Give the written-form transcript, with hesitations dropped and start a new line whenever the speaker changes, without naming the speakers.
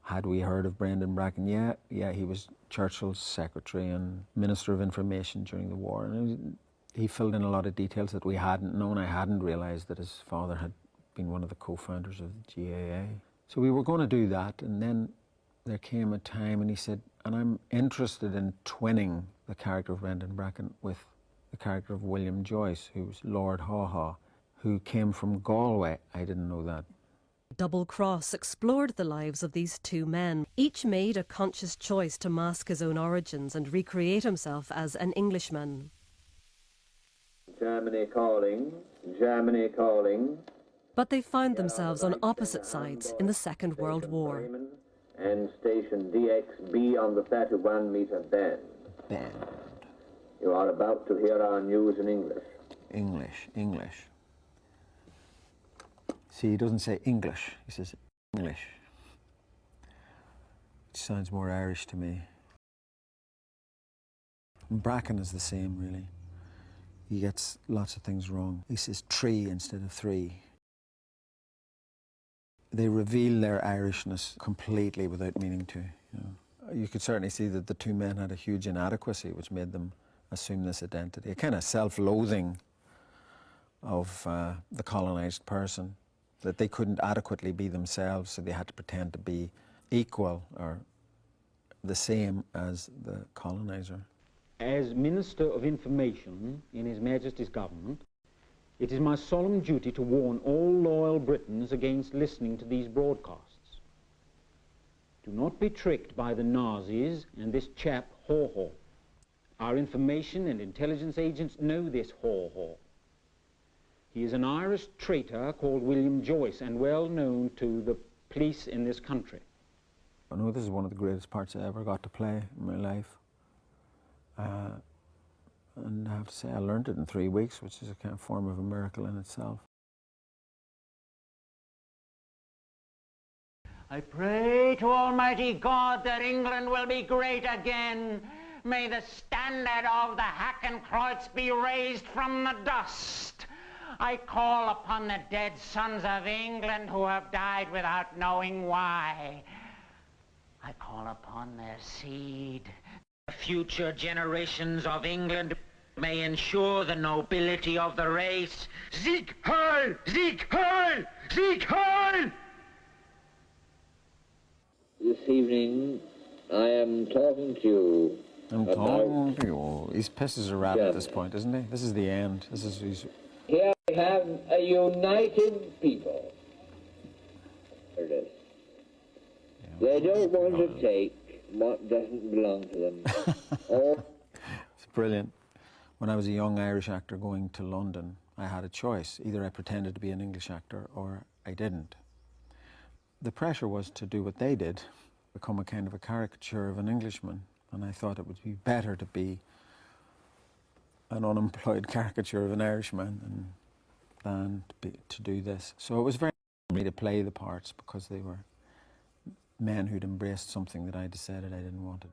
Had we heard of Brendan Bracken? Yeah, he was Churchill's secretary and Minister of Information during the war. And he filled in a lot of details that we hadn't known. I hadn't realised that his father had been one of the co-founders of the GAA. So we were going to do that, and then there came a time and he said, and I'm interested in twinning the character of Brendan Bracken with the character of William Joyce, who was Lord Haw-Haw, who came from Galway. I didn't know that.
Double Cross explored the lives of these two men. Each made a conscious choice to mask his own origins and recreate himself as an Englishman.
Germany calling, Germany calling.
But they found themselves on opposite sides in the Second World War.
And station DXB on the 31-metre band.
Band.
You are about to hear our news in English.
English. See, he doesn't say English, he says English. It sounds more Irish to me. And Bracken is the same, really. He gets lots of things wrong. He says tree instead of three. They reveal their Irishness completely without meaning to. You could certainly see that the two men had a huge inadequacy which made them assume this identity, a kind of self-loathing of the colonised person, that they couldn't adequately be themselves, so they had to pretend to be equal or the same as the coloniser.
As Minister of Information in His Majesty's government, it is my solemn duty to warn all loyal Britons against listening to these broadcasts. Do not be tricked by the Nazis and this chap Haw-Haw. Our information and intelligence agents know this Haw-Haw. He is an Irish traitor called William Joyce and well known to the police in this country.
I know this is one of the greatest parts I ever got to play in my life. And I have to say I learned it in 3 weeks, which is a kind of form of a miracle in itself.
I pray to Almighty God that England will be great again. May the standard of the Hakenkreuz be raised from the dust. I call upon the dead sons of England who have died without knowing why. I call upon their seed. Future generations of England may ensure the nobility of the race. Sieg Heil! Sieg Heil! Sieg Heil!
This evening, I am talking to you.
He's pissed as a rat at this point, isn't he? This is the end.
Here we have a united people. There it is. They don't want to take what doesn't belong to them.
It's brilliant. When I was a young Irish actor going to London, I had a choice. Either I pretended to be an English actor or I didn't. The pressure was to do what they did, become a kind of a caricature of an Englishman. And I thought it would be better to be an unemployed caricature of an Irishman than to do this. So it was very hard for me to play the parts because they were men who'd embraced something that I decided I didn't want it.